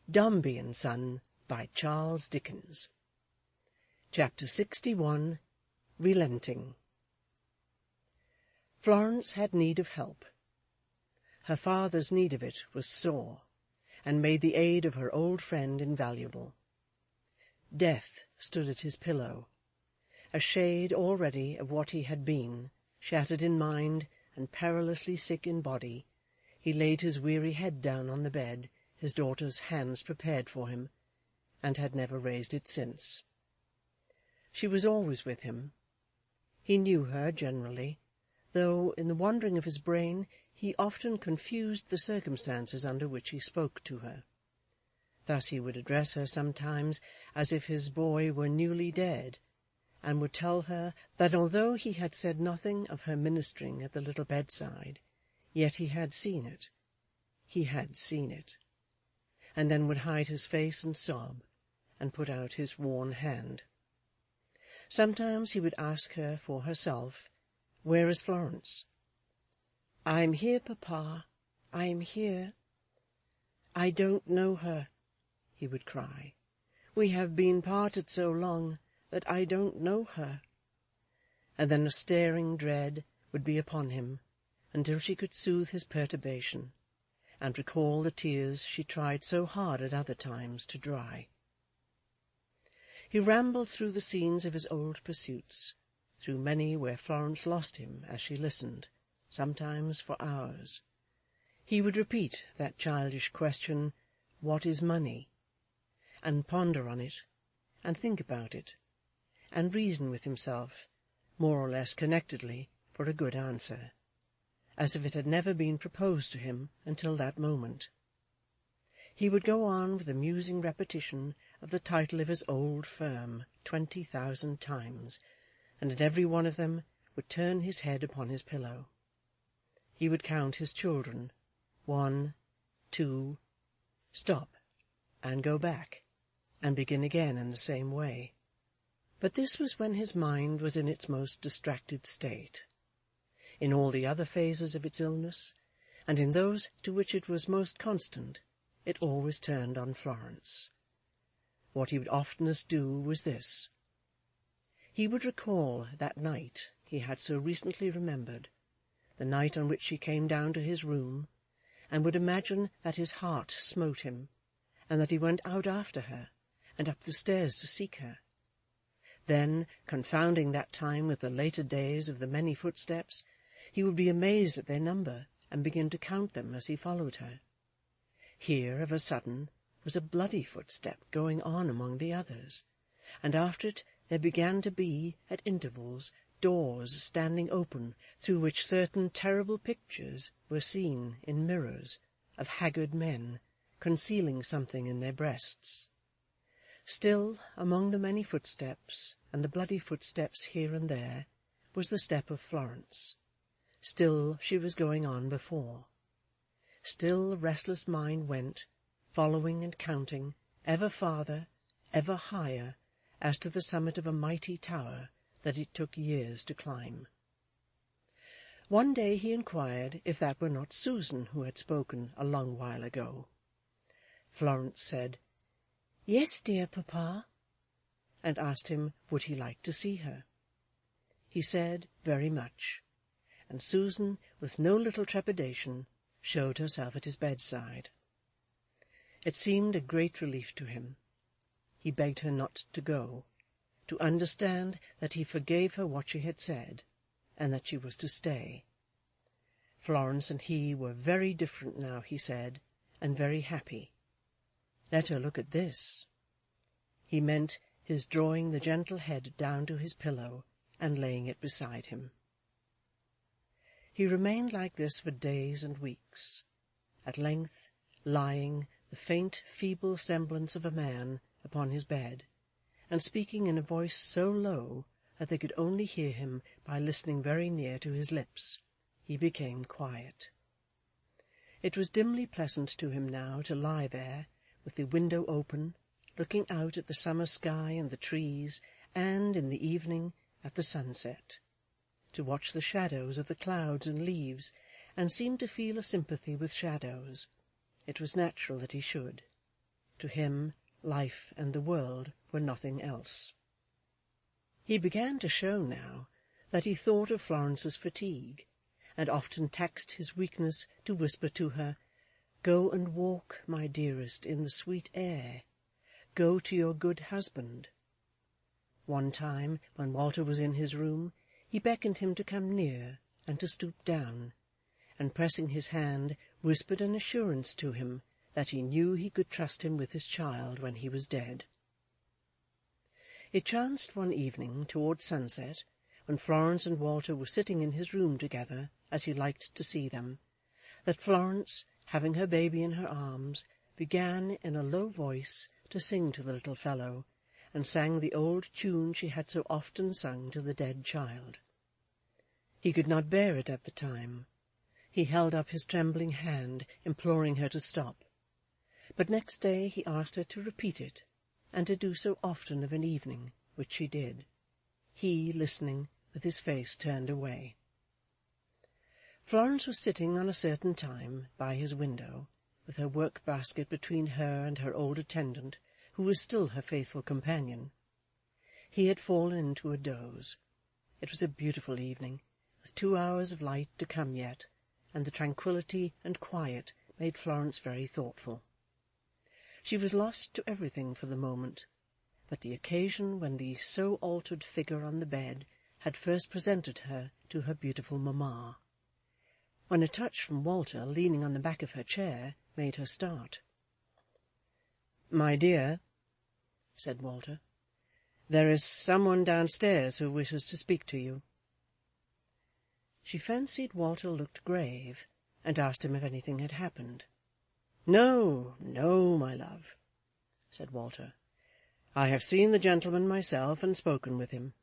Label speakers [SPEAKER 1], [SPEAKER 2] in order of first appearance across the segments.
[SPEAKER 1] Dombey and Son, by Charles Dickens. Chapter 61. Relenting. Florence had need of help. Her father's need of it was sore, and made the aid of her old friend invaluable. Death stood at his pillow, a shade already of what he had been, shattered in mind and perilously sick in body. He laid his weary head down on the bed, his daughter's hands prepared for him, and had never raised it since. She was always with him. He knew her generally, though in the wandering of his brain he often confused the circumstances under which he spoke to her. Thus he would address her sometimes as if his boy were newly dead, and would tell her that although he had said nothing of her ministering at the little bedside, yet he had seen it. He had seen it. And then would hide his face and sob, and put out his worn hand. Sometimes he would ask her for herself, "Where is Florence?" "I am here, papa, I am here." "I don't know her," he would cry. "We have been parted so long that I don't know her." And then a staring dread would be upon him, until she could soothe his perturbation, and recall the tears she tried so hard at other times to dry. He rambled through the scenes of his old pursuits, through many where Florence lost him as she listened, sometimes for hours. He would repeat that childish question, "What is money?" and ponder on it, and think about it, and reason with himself, more or less connectedly, for a good answer, as if it had never been proposed to him until that moment. He would go on with a musing repetition of the title of his old firm 20,000 times, and at every one of them would turn his head upon his pillow. He would count his children, 1, 2, stop, and go back, and begin again in the same way. But this was when his mind was in its most distracted state. In all the other phases of its illness, and in those to which it was most constant, it always turned on Florence. What he would oftenest do was this. He would recall that night he had so recently remembered, the night on which she came down to his room, and would imagine that his heart smote him, and that he went out after her, and up the stairs to seek her. Then, confounding that time with the later days of the many footsteps, he would be amazed at their number, and begin to count them as he followed her. Here, of a sudden, was a bloody footstep going on among the others, and after it there began to be, at intervals, doors standing open, through which certain terrible pictures were seen in mirrors, of haggard men, concealing something in their breasts. Still, among the many footsteps, and the bloody footsteps here and there, was the step of Florence. Still she was going on before. Still the restless mind went, following and counting, ever farther, ever higher, as to the summit of a mighty tower that it took years to climb. One day he inquired if that were not Susan who had spoken a long while ago. Florence said, "Yes, dear papa," and asked him would he like to see her. He said very much, and Susan, with no little trepidation, showed herself at his bedside. It seemed a great relief to him. He begged her not to go, to understand that he forgave her what she had said, and that she was to stay. Florence and he were very different now, he said, and very happy. Let her look at this. He meant his drawing the gentle head down to his pillow and laying it beside him. He remained like this for days and weeks, at length lying, the faint, feeble semblance of a man, upon his bed, and speaking in a voice so low that they could only hear him by listening very near to his lips. He became quiet. It was dimly pleasant to him now to lie there, with the window open, looking out at the summer sky and the trees, and, in the evening, at the sunset, to watch the shadows of the clouds and leaves, and seem to feel a sympathy with shadows. It was natural that he should. To him, life and the world were nothing else. He began to show now that he thought of Florence's fatigue, and often taxed his weakness to whisper to her, "Go and walk, my dearest, in the sweet air. Go to your good husband." One time, when Walter was in his room, he beckoned him to come near and to stoop down, and pressing his hand, whispered an assurance to him that he knew he could trust him with his child when he was dead. It chanced one evening towards sunset, when Florence and Walter were sitting in his room together, as he liked to see them, that Florence, having her baby in her arms, began in a low voice to sing to the little fellow, and sang the old tune she had so often sung to the dead child. He could not bear it at the time. He held up his trembling hand, imploring her to stop. But next day he asked her to repeat it, and to do so often of an evening, which she did, he listening with his face turned away. Florence was sitting on a certain time by his window, with her work-basket between her and her old attendant, who was still her faithful companion. He had fallen into a doze. It was a beautiful evening, with 2 hours of light to come yet, and the tranquillity and quiet made Florence very thoughtful. She was lost to everything for the moment, but the occasion when the so altered figure on the bed had first presented her to her beautiful mamma, when a touch from Walter, leaning on the back of her chair, made her start. "My dear," said Walter, "there is someone downstairs who wishes to speak to you." She fancied Walter looked grave, and asked him if anything had happened. "No, no, my love," said Walter. "I have seen the gentleman myself and spoken with him.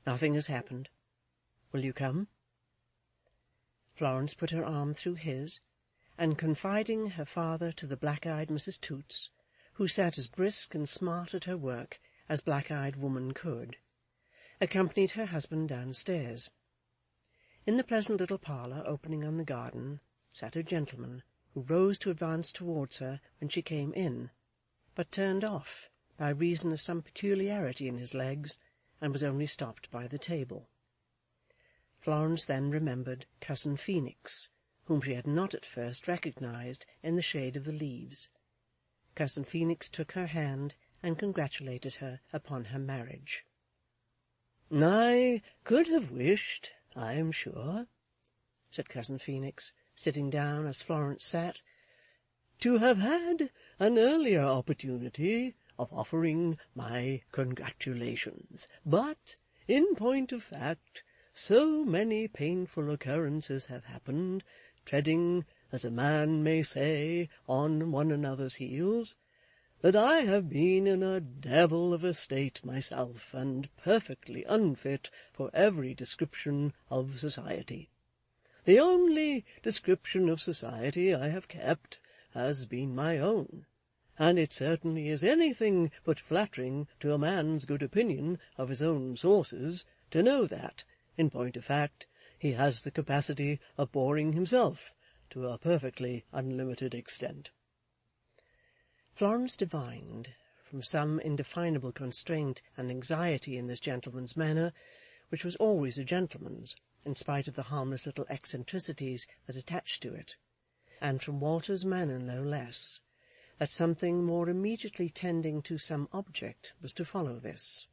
[SPEAKER 1] Nothing has happened. Will you come?" Florence put her arm through his, and confiding her father to the black-eyed Mrs. Toots, who sat as brisk and smart at her work as black-eyed woman could, accompanied her husband downstairs. In the pleasant little parlour opening on the garden sat a gentleman, who rose to advance towards her when she came in, but turned off by reason of some peculiarity in his legs, and was only stopped by the table. Florence then remembered Cousin Phoenix, whom she had not at first recognized in the shade of the leaves. Cousin Phoenix took her hand and congratulated her upon her marriage. "I could have wished, I am sure," said Cousin Phoenix, sitting down as Florence sat, "to have had an earlier opportunity of offering my congratulations, but, in point of fact, so many painful occurrences have happened, treading, as a man may say, on one another's heels, that I have been in a devil of a state myself, and perfectly unfit for every description of society. The only description of society I have kept has been my own, and it certainly is anything but flattering to a man's good opinion of his own sources to know that, in point of fact, he has the capacity of boring himself to a perfectly unlimited extent." Florence divined, from some indefinable constraint and anxiety in this gentleman's manner, which was always a gentleman's, in spite of the harmless little eccentricities that attached to it, and from Walter's manner no less, that something more immediately tending to some object was to follow this.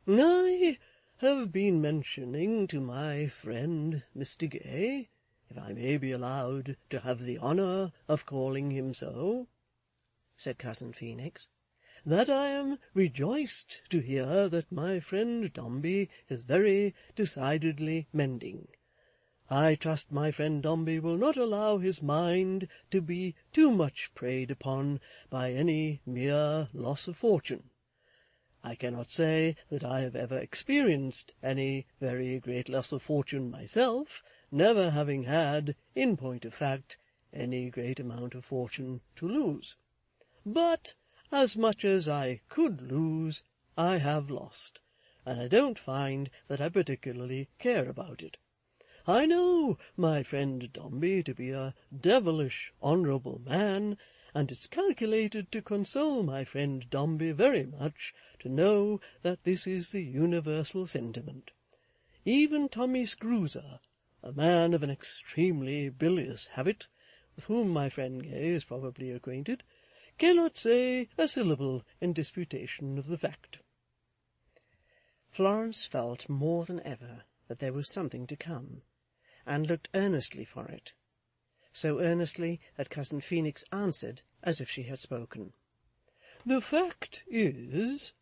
[SPEAKER 1] "I have been mentioning to my friend Mr. Gay, if I may be allowed to have the honour of calling him so," said Cousin Phoenix, "that I am rejoiced to hear that my friend Dombey is very decidedly mending. I trust my friend Dombey will not allow his mind to be too much preyed upon by any mere loss of fortune. I cannot say that I have ever experienced any very great loss of fortune myself, never having had, in point of fact, any great amount of fortune to lose. But as much as I could lose, I have lost, and I don't find that I particularly care about it. I know my friend Dombey to be a devilish honourable man,
[SPEAKER 2] and it's calculated to console my friend Dombey very much to know that this is the universal sentiment. Even Tommy Screwser, a man of an extremely bilious habit, with whom my friend Gay is probably acquainted, cannot say a syllable in disputation of the fact.
[SPEAKER 1] Florence felt more than ever that there was something to come, and looked earnestly for it, so earnestly that Cousin Phoenix answered as if she had spoken.
[SPEAKER 2] "The fact is,"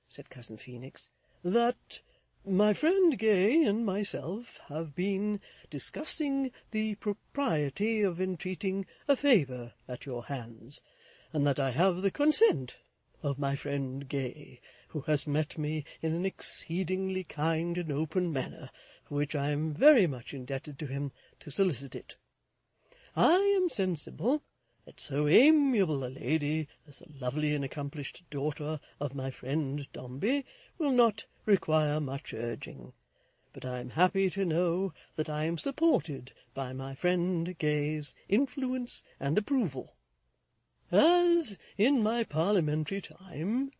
[SPEAKER 2] said Cousin Phoenix, "that my friend Gay and myself have been discussing the propriety of entreating a favour at your hands, and that I have the consent of my friend Gay, who has met me in an exceedingly kind and open manner, for which I am very much indebted to him, to solicit it. I am sensible that so amiable a lady as the lovely and accomplished daughter of my friend Dombey will not require much urging, but I am happy to know that I am supported by my friend Gay's influence and approval. As in my parliamentary time,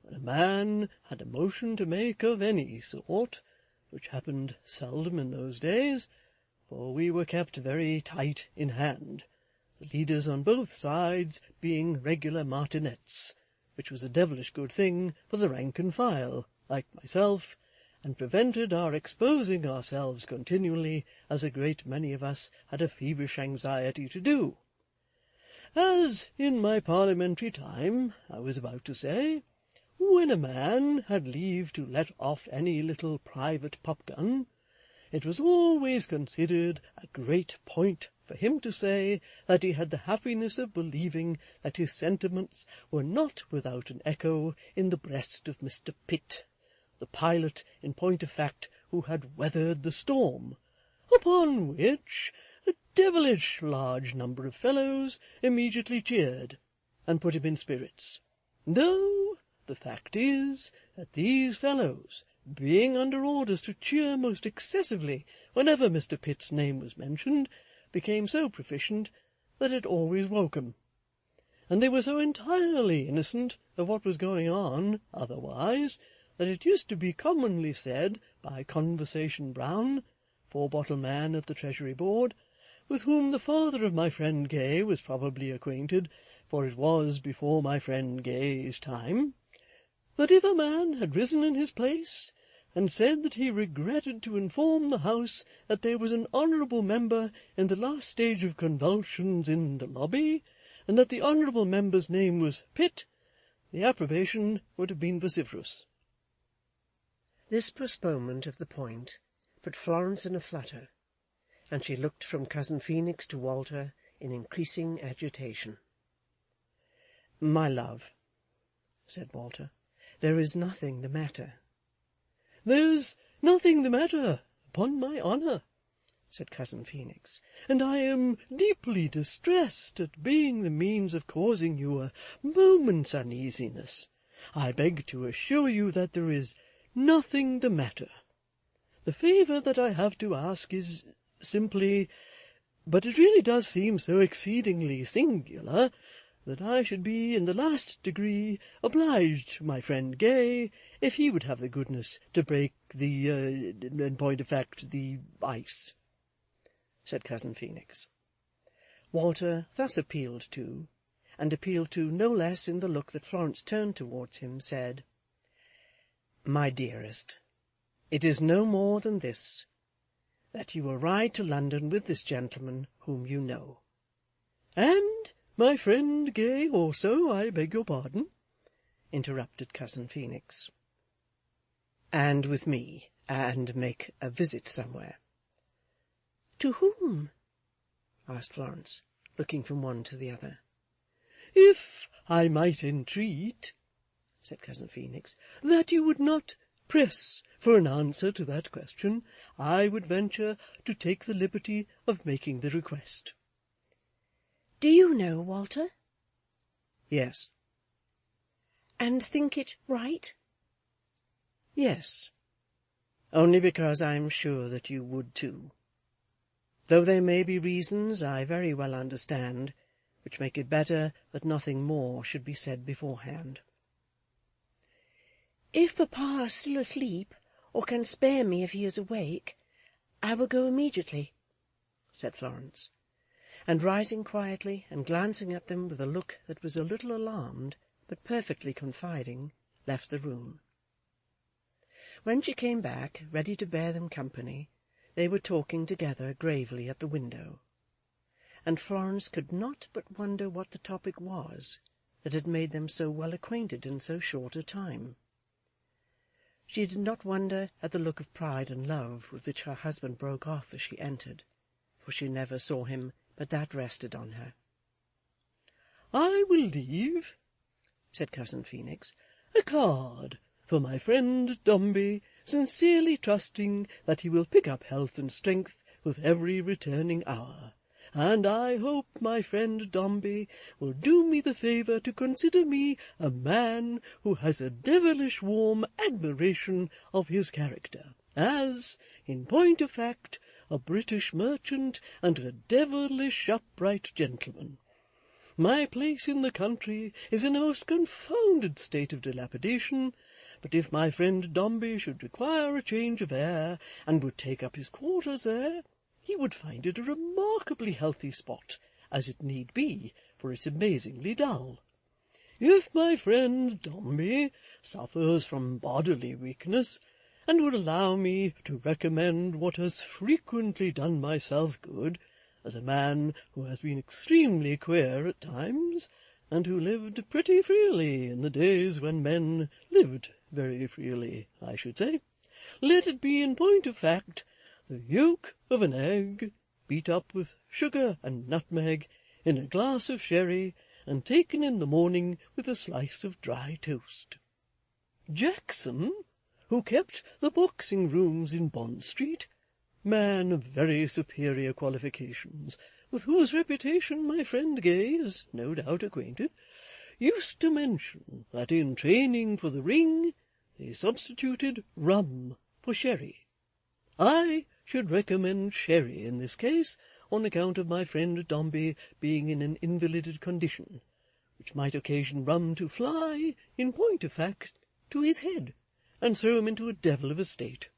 [SPEAKER 2] when a man had a motion to make of any sort, which happened seldom in those days, for we were kept very tight in hand, the leaders on both sides being regular martinets, which was a devilish good thing for the rank and file, like myself, and prevented our exposing ourselves continually, as a great many of us had a feverish anxiety to do. As in my parliamentary time, I was about to say, when a man had leave to let off any little private pop-gun, it was always considered a great point for him to say that he had the happiness of believing that his sentiments were not without an echo in the breast of Mr. Pitt, the pilot, in point of fact, who had weathered the storm, upon which a devilish large number of fellows immediately cheered, and put him in spirits, though the fact is that these fellows, being under orders to cheer most excessively whenever Mr. Pitt's name was mentioned, became so proficient that it always woke 'em, and they were so entirely innocent of what was going on otherwise, that it used to be commonly said by Conversation Brown, four-bottle man at the Treasury Board, with whom the father of my friend Gay was probably acquainted, for it was before my friend Gay's time, that if a man had risen in his place and said that he regretted to inform the House that there was an honourable member in the last stage of convulsions in the lobby, and that the honourable member's name was Pitt, the approbation would have been vociferous.
[SPEAKER 1] This postponement of the point put Florence in a flutter, and she looked from Cousin Phoenix to Walter in increasing agitation. "My love," said Walter, "there is nothing the matter."
[SPEAKER 2] "There's nothing the matter, upon my honour," said Cousin Phoenix, "and I am deeply distressed at being the means of causing you a moment's uneasiness. I beg to assure you that there is nothing the matter. The favour that I have to ask is simply, but it really does seem so exceedingly singular, that I should be in the last degree obliged to my friend Gay if he would have the goodness to break the, in point of fact, the ice," said Cousin Phoenix.
[SPEAKER 1] Walter, thus appealed to, and appealed to no less in the look that Florence turned towards him, said, "My dearest, it is no more than this, that you will ride to London with this gentleman whom you know."
[SPEAKER 2] "And my friend Gay also, I beg your pardon,"
[SPEAKER 1] interrupted Cousin Phoenix. "And with me, and make a visit somewhere." "To whom?" asked Florence, looking from one to the other.
[SPEAKER 2] "If I might entreat," said Cousin Phoenix, "that you would not press for an answer to that question, I would venture to take the liberty of making the request."
[SPEAKER 1] "Do you know, Walter?"
[SPEAKER 2] "Yes."
[SPEAKER 1] "And think it right?"
[SPEAKER 2] "Yes."
[SPEAKER 1] "Only because I am sure that you would too. Though there may be reasons, I very well understand, which make it better that nothing more should be said beforehand.
[SPEAKER 3] "If papa is still asleep, or can spare me if he is awake, I will go immediately,"
[SPEAKER 1] said Florence, and rising quietly and glancing at them with a look that was a little alarmed but perfectly confiding, left the room. When she came back, ready to bear them company, they were talking together gravely at the window, and Florence could not but wonder what the topic was that had made them so well acquainted in so short a time. She did not wonder at the look of pride and love with which her husband broke off as she entered, for she never saw him but that rested on her.
[SPEAKER 2] "I will leave," said Cousin Phoenix, "a card for my friend Dombey, sincerely trusting that he will pick up health and strength with every returning hour, and I hope my friend Dombey will do me the favour to consider me a man who has a devilish warm admiration of his character, as, in point of fact, a British merchant and a devilish upright gentleman. My place in the country is in a most confounded state of dilapidation, but if my friend Dombey should require a change of air, and would take up his quarters there, he would find it a remarkably healthy spot, as it need be, for it's amazingly dull. If my friend Dombey suffers from bodily weakness, and would allow me to recommend what has frequently done myself good, as a man who has been extremely queer at times, and who lived pretty freely in the days when men lived very freely, I should say, let it be in point of fact the yolk of an egg, beat up with sugar and nutmeg, in a glass of sherry, and taken in the morning with a slice of dry toast. Jackson, who kept the boxing-rooms in Bond Street, man of very superior qualifications, with whose reputation my friend Gay is no doubt acquainted, used to mention that in training for the ring they substituted rum for sherry. I should recommend sherry in this case, on account of my friend Dombey being in an invalided condition, which might occasion rum to fly, in point of fact, to his head, and throw him into a devil of a state."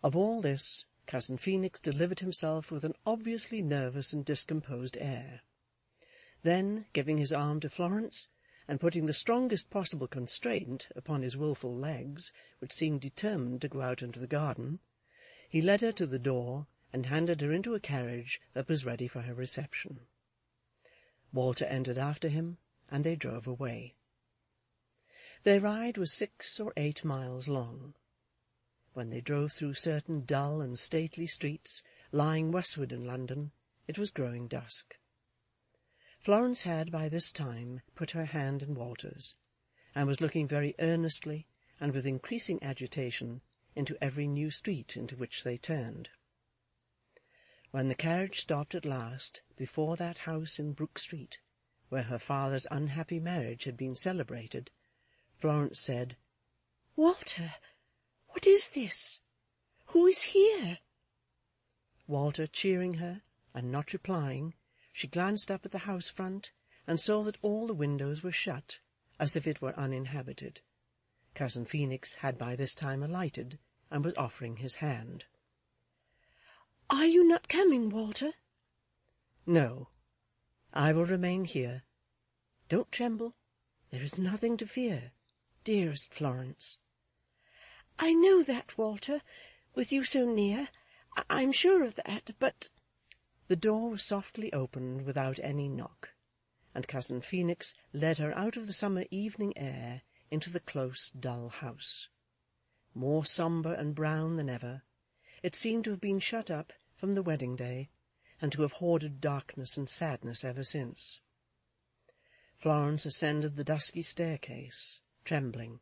[SPEAKER 1] Of all this, Cousin Phoenix delivered himself with an obviously nervous and discomposed air. Then, giving his arm to Florence, and putting the strongest possible constraint upon his wilful legs, which seemed determined to go out into the garden, he led her to the door, and handed her into a carriage that was ready for her reception. Walter entered after him, and they drove away. Their ride was 6 or 8 miles long. When they drove through certain dull and stately streets lying westward in London, it was growing dusk. Florence had by this time put her hand in Walter's, and was looking very earnestly and with increasing agitation into every new street into which they turned. When the carriage stopped at last before that house in Brook Street, where her father's unhappy marriage had been celebrated, Florence said,
[SPEAKER 3] "Walter, what is this? Who is here?"
[SPEAKER 1] Walter cheering her, and not replying, she glanced up at the house front, and saw that all the windows were shut, as if it were uninhabited. Cousin Phoenix had by this time alighted, and was offering his hand.
[SPEAKER 3] "Are you not coming, Walter?"
[SPEAKER 1] "No, I will remain here. Don't tremble. There is nothing to fear, dearest Florence."
[SPEAKER 3] "I know that, Walter, with you so near. I'm sure of that, but—"
[SPEAKER 1] The door was softly opened without any knock, and Cousin Phoenix led her out of the summer evening air into the close, dull house. More sombre and brown than ever, it seemed to have been shut up from the wedding day, and to have hoarded darkness and sadness ever since. Florence ascended the dusky staircase, trembling,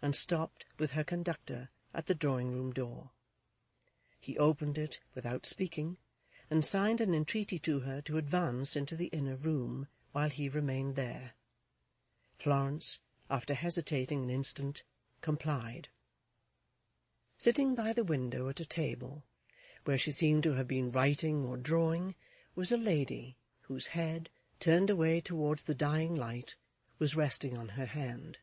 [SPEAKER 1] and stopped with her conductor at the drawing-room door. He opened it without speaking, and signed an entreaty to her to advance into the inner room while he remained there. Florence, after hesitating an instant, complied. Sitting by the window at a table, where she seemed to have been writing or drawing, was a lady, whose head, turned away towards the dying light, was resting on her hand.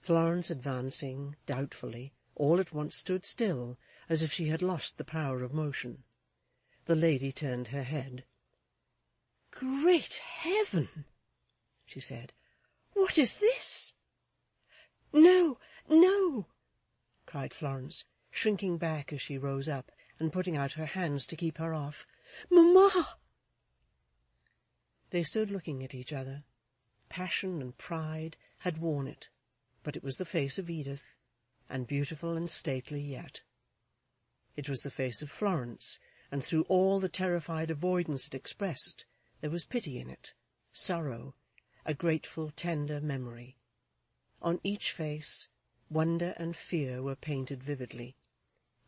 [SPEAKER 1] Florence, advancing doubtfully, all at once stood still, as if she had lost the power of motion. The lady turned her head.
[SPEAKER 3] "Great heaven!" she said. "What is this?" "No, no!"
[SPEAKER 1] cried Florence, shrinking back as she rose up, and putting out her hands to keep her off.
[SPEAKER 3] "Mamma!"
[SPEAKER 1] They stood looking at each other. Passion and pride had worn it, but it was the face of Edith, and beautiful and stately yet. It was the face of Florence, and through all the terrified avoidance it expressed, there was pity in it, sorrow, a grateful, tender memory. On each face, wonder and fear were painted vividly,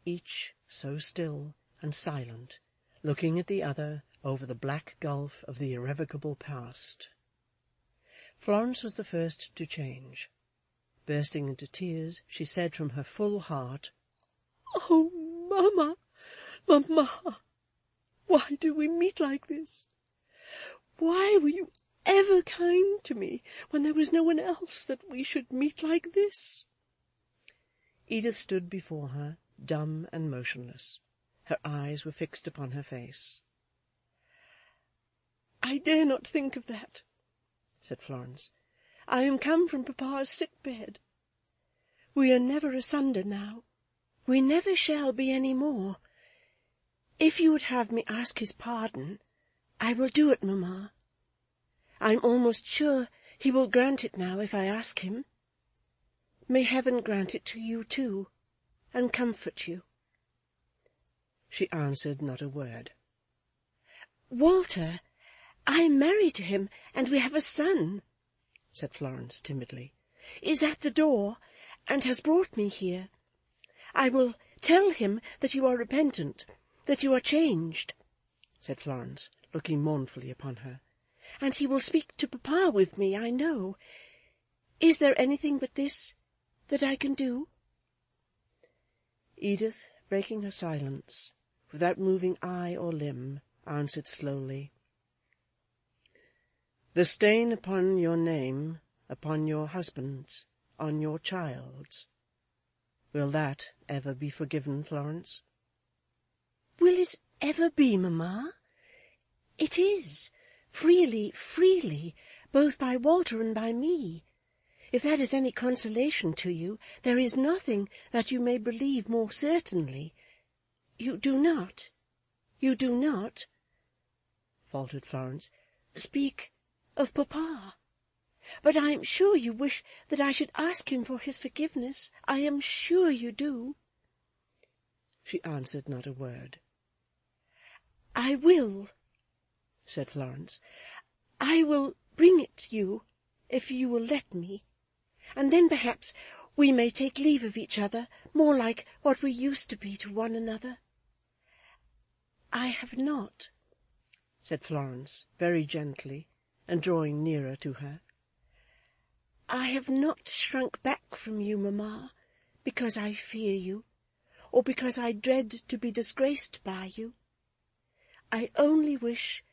[SPEAKER 1] each so still and silent, looking at the other over the black gulf of the irrevocable past. Florence was the first to change. Bursting into tears, she said from her full heart,
[SPEAKER 3] "Oh, mamma, mamma, why do we meet like this? Why were you ever kind to me when there was no one else, that we should meet like this?"
[SPEAKER 1] Edith stood before her, dumb and motionless. Her eyes were fixed upon her face.
[SPEAKER 3] "I dare not think of that," said Florence. "I am come from papa's sick bed. We are never asunder now. We never shall be any more. If you would have me ask his pardon, I will do it, mamma. I am almost sure he will grant it now if I ask him. May heaven grant it to you too, and comfort you."
[SPEAKER 1] She answered not a word.
[SPEAKER 3] "Walter, I am married to him, and we have a son," said Florence timidly. "Is at the door, and has brought me here. I will tell him that you are repentant, that you are changed," said Florence, looking mournfully upon her, "and he will speak to papa with me, I know. Is there anything but this that I can do?"
[SPEAKER 1] Edith, breaking her silence, without moving eye or limb, answered slowly, "The stain upon your name, upon your husband's, on your child's, will that ever be forgiven, Florence?"
[SPEAKER 3] "Will it ever be, mamma? It is, freely, freely, both by Walter and by me. If that is any consolation to you, there is nothing that you may believe more certainly. You do not, faltered Florence, speak of papa. But I am sure you wish that I should ask him for his forgiveness. I am sure you do."
[SPEAKER 1] She answered not a word.
[SPEAKER 3] "I will," said Florence. "I will bring it you, if you will let me, and then perhaps we may take leave of each other more like what we used to be to one another." "I have not," said Florence, very gently, and drawing nearer to her. "I have not shrunk back from you, mamma, because I fear you, or because I dread to be disgraced by you. I only wish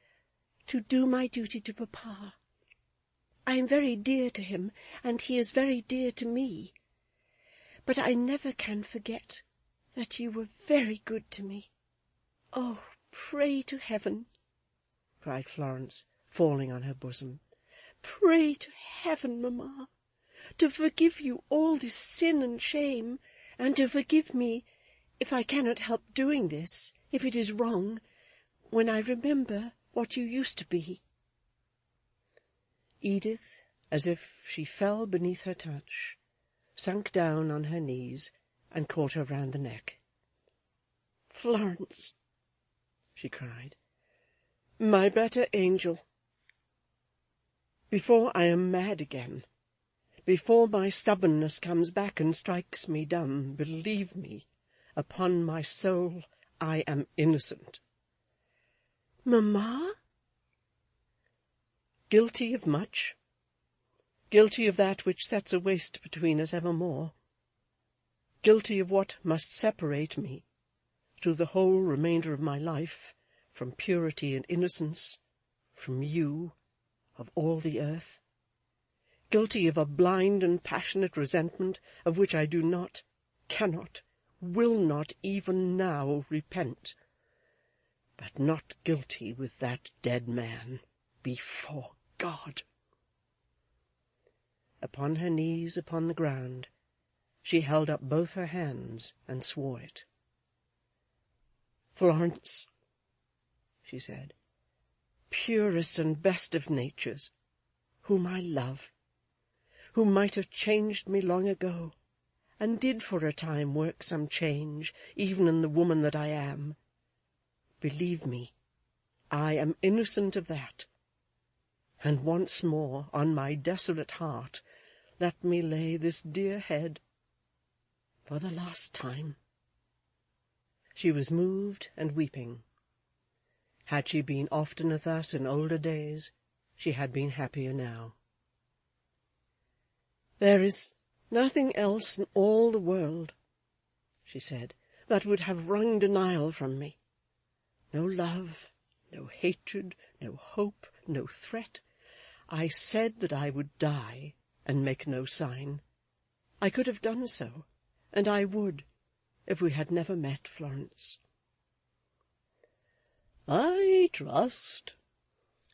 [SPEAKER 3] to do my duty to papa. I am very dear to him, and he is very dear to me. But I never can forget that you were very good to me. Oh, pray to heaven," cried Florence, falling on her bosom, "pray to heaven, mamma, to forgive you all this sin and shame, and to forgive me, if I cannot help doing this, if it is wrong, when I remember what you used to be."
[SPEAKER 1] Edith, as if she fell beneath her touch, sunk down on her knees and caught her round the neck.
[SPEAKER 3] "Florence," she cried, "my better angel, before I am mad again, before my stubbornness comes back and strikes me dumb, believe me, upon my soul, I am innocent."
[SPEAKER 1] "Mamma?" "Guilty of much, guilty of that which sets a waste between us evermore, guilty of what must separate me, through the whole remainder of my life, from purity and innocence, from you, of all the earth, guilty of a blind and passionate resentment of which I do not, cannot, will not even now repent, but not guilty with that dead man before God. Upon her knees upon the ground, she held up both her hands and swore it. "Florence," she said, "purest and best of natures, whom I love, who might have changed me long ago, and did for a time work some change even in the woman that I am, believe me, I am innocent of that, and once more on my desolate heart let me lay this dear head for the last time." She was moved and weeping. Had she been oftener thus in older days, she had been happier now. "There is nothing else in all the world," she said, "that would have wrung denial from me. No love, no hatred, no hope, no threat. I said that I would die and make no sign. I could have done so, and I would, if we had never met, Florence."
[SPEAKER 2] "I trust,"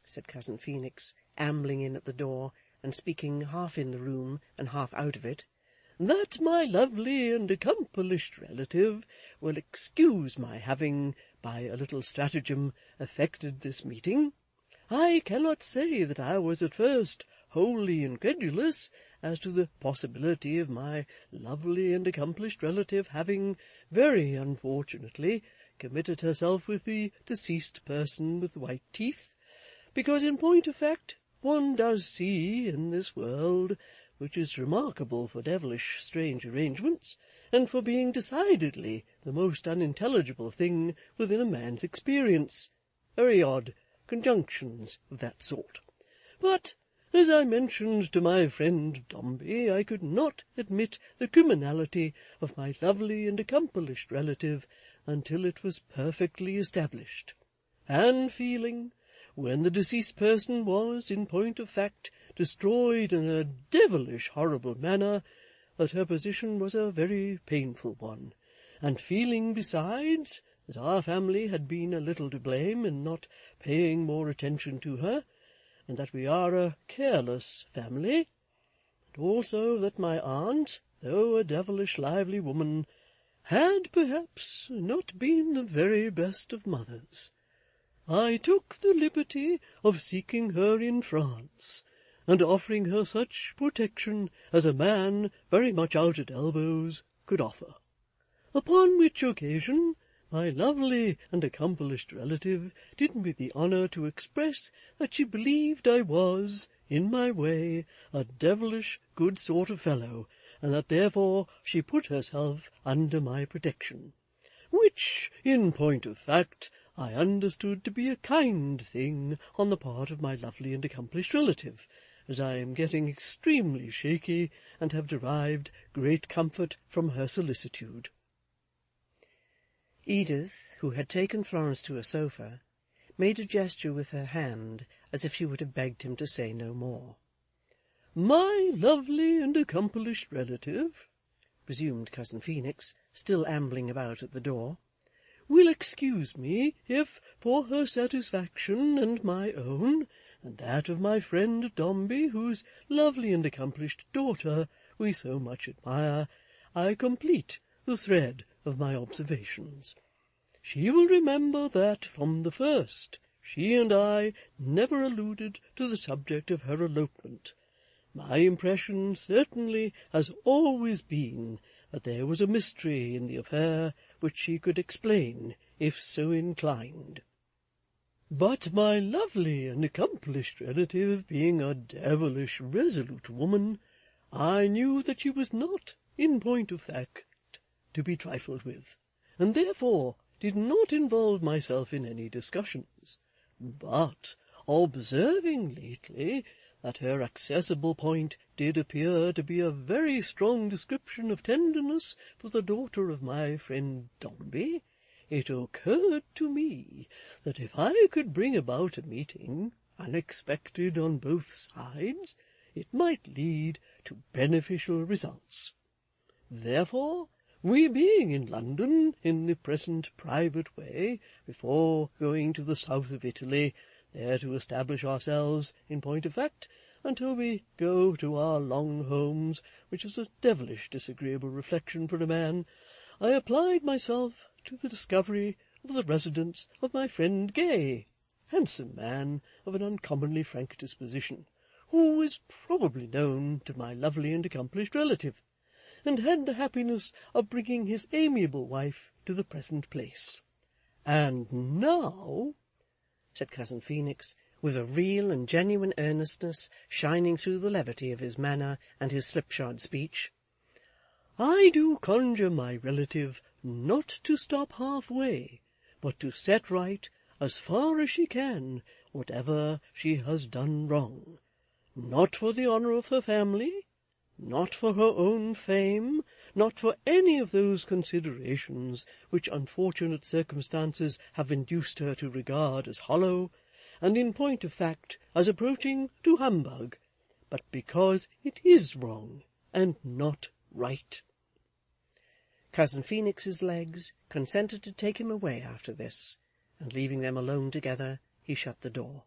[SPEAKER 1] said Cousin Phoenix, ambling in at the door, and speaking half in the room and half out of it,
[SPEAKER 2] "that my lovely and accomplished relative will excuse my having, by a little stratagem, effected this meeting. I cannot say that I was at first wholly incredulous as to the possibility of my lovely and accomplished relative having, very unfortunately, committed herself with the deceased person with the white teeth, because, in point of fact, one does see in this world, which is remarkable for devilish strange arrangements, and for being decidedly the most unintelligible thing within a man's experience, very odd conjunctions of that sort. But, as I mentioned to my friend Dombey, I could not admit the criminality of my lovely and accomplished relative until it was perfectly established, and feeling, when the deceased person was, in point of fact, destroyed in a devilish horrible manner, that her position was a very painful one, and feeling, besides, that our family had been a little to blame in not paying more attention to her, and that we are a careless family, and also that my aunt, though a devilish lively woman, had perhaps not been the very best of mothers, I took the liberty of seeking her in France, and offering her such protection as a man very much out at elbows could offer. Upon which occasion my lovely and accomplished relative did me the honour to express that she believed I was, in my way, a devilish good sort of fellow, and that therefore she put herself under my protection, which, in point of fact, I understood to be a kind thing on the part of my lovely and accomplished relative, as I am getting extremely shaky, and have derived great comfort from her solicitude.
[SPEAKER 1] Edith, who had taken Florence to a sofa, made a gesture with her hand as if she would have begged him to say no more.
[SPEAKER 2] "My lovely and accomplished relative,"
[SPEAKER 1] resumed Cousin Phoenix, still ambling about at the door,
[SPEAKER 2] "will excuse me if, for her satisfaction and my own, and that of my friend Dombey, whose lovely and accomplished daughter we so much admire, I complete the thread of my observations. She will remember that, from the first, she and I never alluded to the subject of her elopement. My impression certainly has always been that there was a mystery in the affair which she could explain, if so inclined. But my lovely and accomplished relative being a devilish resolute woman, I knew that she was not, in point of fact, to be trifled with, and therefore did not involve myself in any discussions. But, observing lately that her accessible point did appear to be a very strong description of tenderness for the daughter of my friend Dombey, it occurred to me that if I could bring about a meeting, unexpected on both sides, it might lead to beneficial results. Therefore, we being in London in the present private way, before going to the south of Italy, there to establish ourselves in point of fact, until we go to our long homes, which is a devilish disagreeable reflection for a man, I applied myself to the discovery of the residence of my friend Gay, handsome man of an uncommonly frank disposition, who is probably known to my lovely and accomplished relative, and had the happiness of bringing his amiable wife to the present place. And now, said Cousin Phoenix, with a real and genuine earnestness shining through the levity of his manner and his slipshod speech, I do conjure my relative not to stop half-way, but to set right, as far as she can, whatever she has done wrong, not for the honour of her family, not for her own fame, not for any of those considerations which unfortunate circumstances have induced her to regard as hollow, and in point of fact as approaching to humbug, but because it is wrong and not right. Cousin Phoenix's legs consented to take him away after this, and leaving them alone together, he shut the door.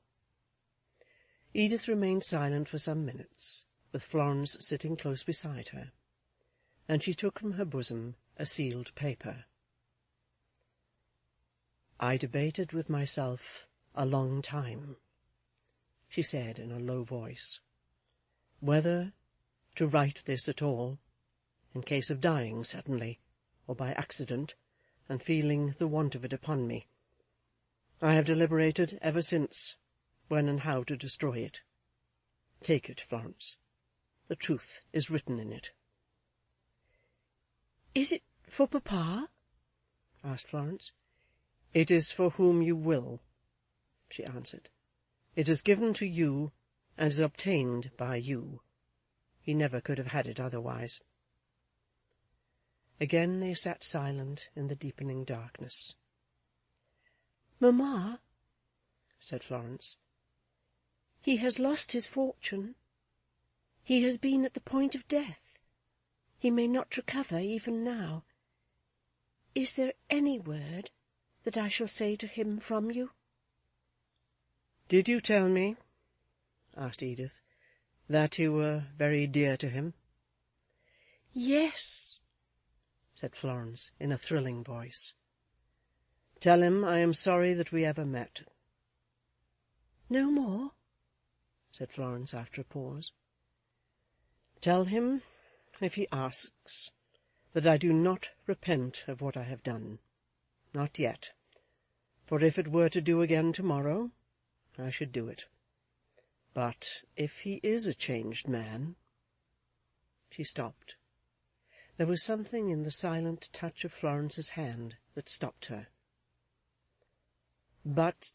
[SPEAKER 2] Edith remained silent for some minutes, with Florence sitting close beside her, and she took from her bosom a sealed paper. "I debated with myself a long time," she said in a low voice, "whether to write this at all, in case of dying suddenly, or by accident, and feeling the want of it upon me. I have deliberated ever since when and how to destroy it. Take it, Florence. The truth is written in it."
[SPEAKER 3] "Is it for papa?"
[SPEAKER 1] asked Florence. "It is for whom you will," she answered. "It is given to you, and is obtained by you. He never could have had it otherwise." Again they sat silent in the deepening darkness.
[SPEAKER 3] "Mamma,"
[SPEAKER 1] said Florence,
[SPEAKER 3] "he has lost his fortune. He has been at the point of death. He may not recover even now. Is there any word that I shall say to him from you?"
[SPEAKER 1] "Did you tell me," asked Edith, "that you were very dear to him?"
[SPEAKER 3] "Yes,"
[SPEAKER 1] said Florence in a thrilling voice. "Tell him I am sorry that we ever met."
[SPEAKER 3] "No more?"
[SPEAKER 1] said Florence after a pause. "Tell him, if he asks, that I do not repent of what I have done. Not yet. For if it were to do again tomorrow, I should do it. But if he is a changed man—" She stopped. There was something in the silent touch of Florence's hand that stopped her. "But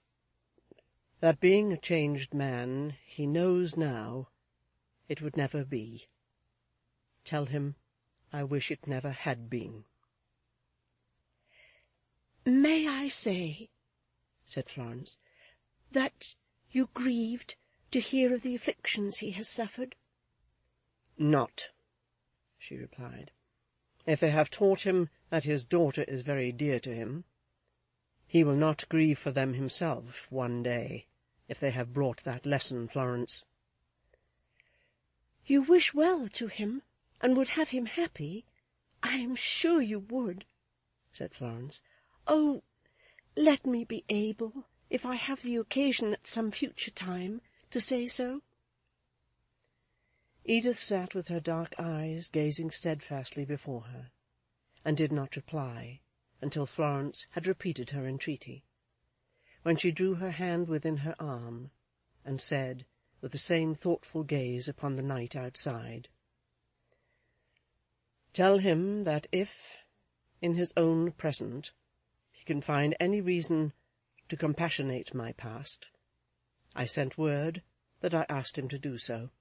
[SPEAKER 1] that being a changed man, he knows now it would never be. Tell him I wish it never had been."
[SPEAKER 3] "May I say,"
[SPEAKER 1] said Florence,
[SPEAKER 3] "that you grieved to hear of the afflictions he has suffered?"
[SPEAKER 1] "Not," she replied. "If they have taught him that his daughter is very dear to him, he will not grieve for them himself one day, if they have brought that lesson, Florence."
[SPEAKER 3] "You wish well to him, and would have him happy. I am sure you would,"
[SPEAKER 1] said Florence.
[SPEAKER 3] "Oh, let me be able, if I have the occasion at some future time, to say so."
[SPEAKER 1] Edith sat with her dark eyes gazing steadfastly before her, and did not reply until Florence had repeated her entreaty, when she drew her hand within her arm, and said, with the same thoughtful gaze upon the night outside, "Tell him that if, in his own present, he can find any reason to compassionate my past, I sent word that I asked him to do so.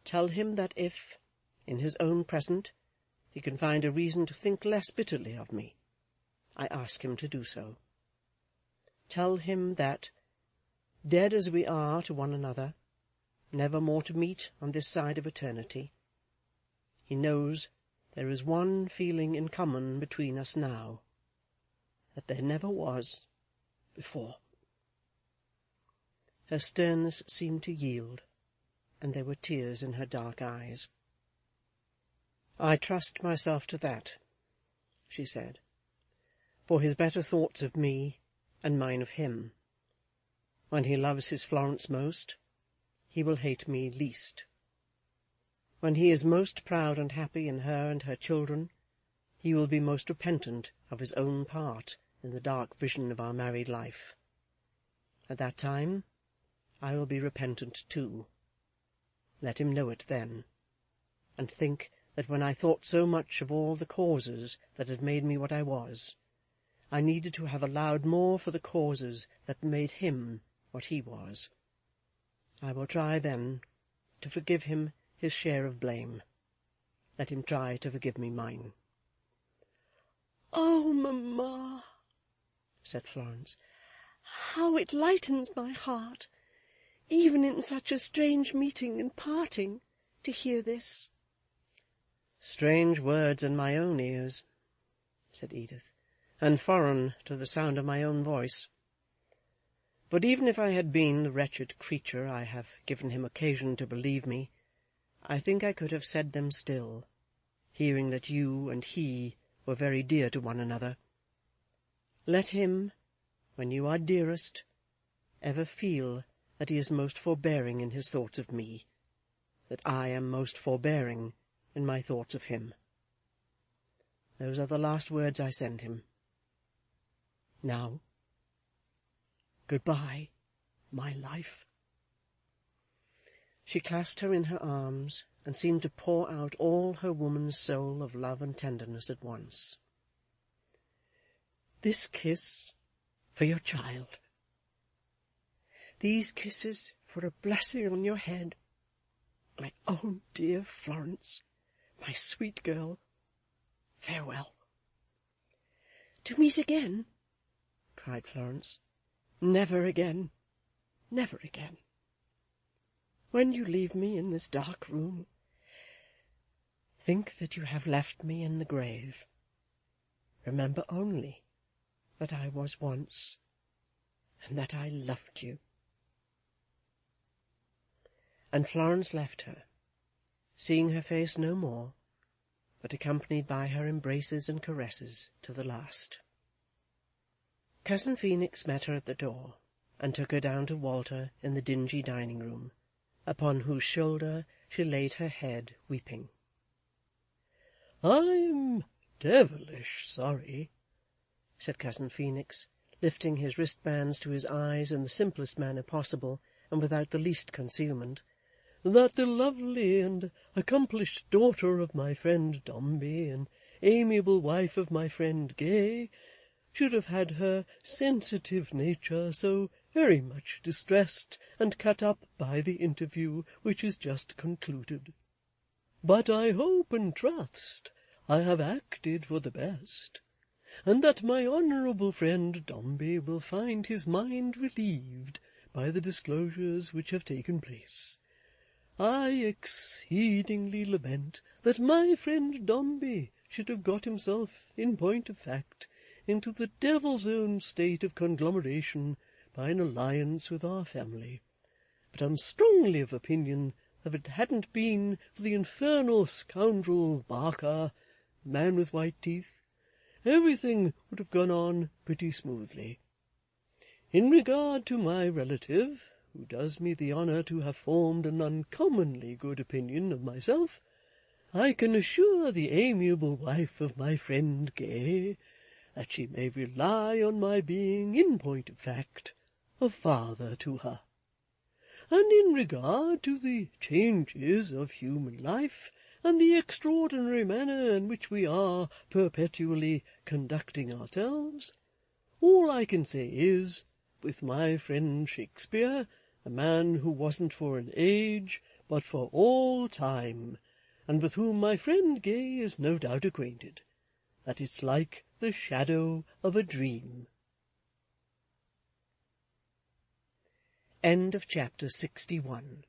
[SPEAKER 1] Tell him that if, in his own present, he can find a reason to think less bitterly of me, I ask him to do so. Tell him that, dead as we are to one another, never more to meet on this side of eternity, he knows there is one feeling in common between us now, that there never was before." Her sternness seemed to yield, and there were tears in her dark eyes. "I trust myself to that," she said, "for his better thoughts of me, and mine of him. When he loves his Florence most, he will hate me least. When he is most proud and happy in her and her children, he will be most repentant of his own part in the dark vision of our married life. At that time I will be repentant too. Let him know it then, and think that when I thought so much of all the causes that had made me what I was, I needed to have allowed more for the causes that made him what he was. I will try then to forgive him his share of blame. Let him try to forgive me mine."
[SPEAKER 3] "Oh, mamma," said Florence, "how it lightens my heart, even in such a strange meeting and parting, to hear this."
[SPEAKER 1] "Strange words in my own ears," said Edith, "and foreign to the sound of my own voice. But even if I had been the wretched creature I have given him occasion to believe me, I think I could have said them still, hearing that you and he were very dear to one another. Let him, when you are dearest, ever feel that he is most forbearing in his thoughts of me, that I am most forbearing in my thoughts of him. Those are the last words I send him. Now, good-bye, my life." She clasped her in her arms, and seemed to pour out all her woman's soul of love and tenderness at once. "This kiss for your child. These kisses for a blessing on your head. My own dear Florence, my sweet girl, farewell."
[SPEAKER 3] "To meet again?"
[SPEAKER 1] cried Florence.
[SPEAKER 3] "Never again, never again. When you leave me in this dark room,
[SPEAKER 1] think that you have left me in the grave. Remember only that I was once, and that I loved you." And Florence left her, seeing her face no more, but accompanied by her embraces and caresses to the last. Cousin Phoenix met her at the door, and took her down to Walter in the dingy dining-room, upon whose shoulder she laid her head, weeping.
[SPEAKER 2] "I'm devilish sorry,"
[SPEAKER 1] said Cousin Phoenix, lifting his wristbands to his eyes in the simplest manner possible, and without the least concealment,
[SPEAKER 2] "that the lovely and accomplished daughter of my friend Dombey, and amiable wife of my friend Gay, should have had her sensitive nature so very much distressed and cut up by the interview which is just concluded. But I hope and trust I have acted for the best, and that my honourable friend Dombey will find his mind relieved by the disclosures which have taken place. I exceedingly lament that my friend Dombey should have got himself, in point of fact, into the devil's own state of conglomeration by an alliance with our family, but am strongly of opinion that if it hadn't been for the infernal scoundrel Barker, man with white teeth, everything would have gone on pretty smoothly. In regard to my relative, who does me the honour to have formed an uncommonly good opinion of myself, I can assure the amiable wife of my friend Gay that she may rely on my being, in point of fact, a father to her. And in regard to the changes of human life, and the extraordinary manner in which we are perpetually conducting ourselves, all I can say is, with my friend Shakespeare, a man who wasn't for an age, but for all time, and with whom my friend Gay is no doubt acquainted, that it's like the shadow of a dream."
[SPEAKER 1] End of chapter 61.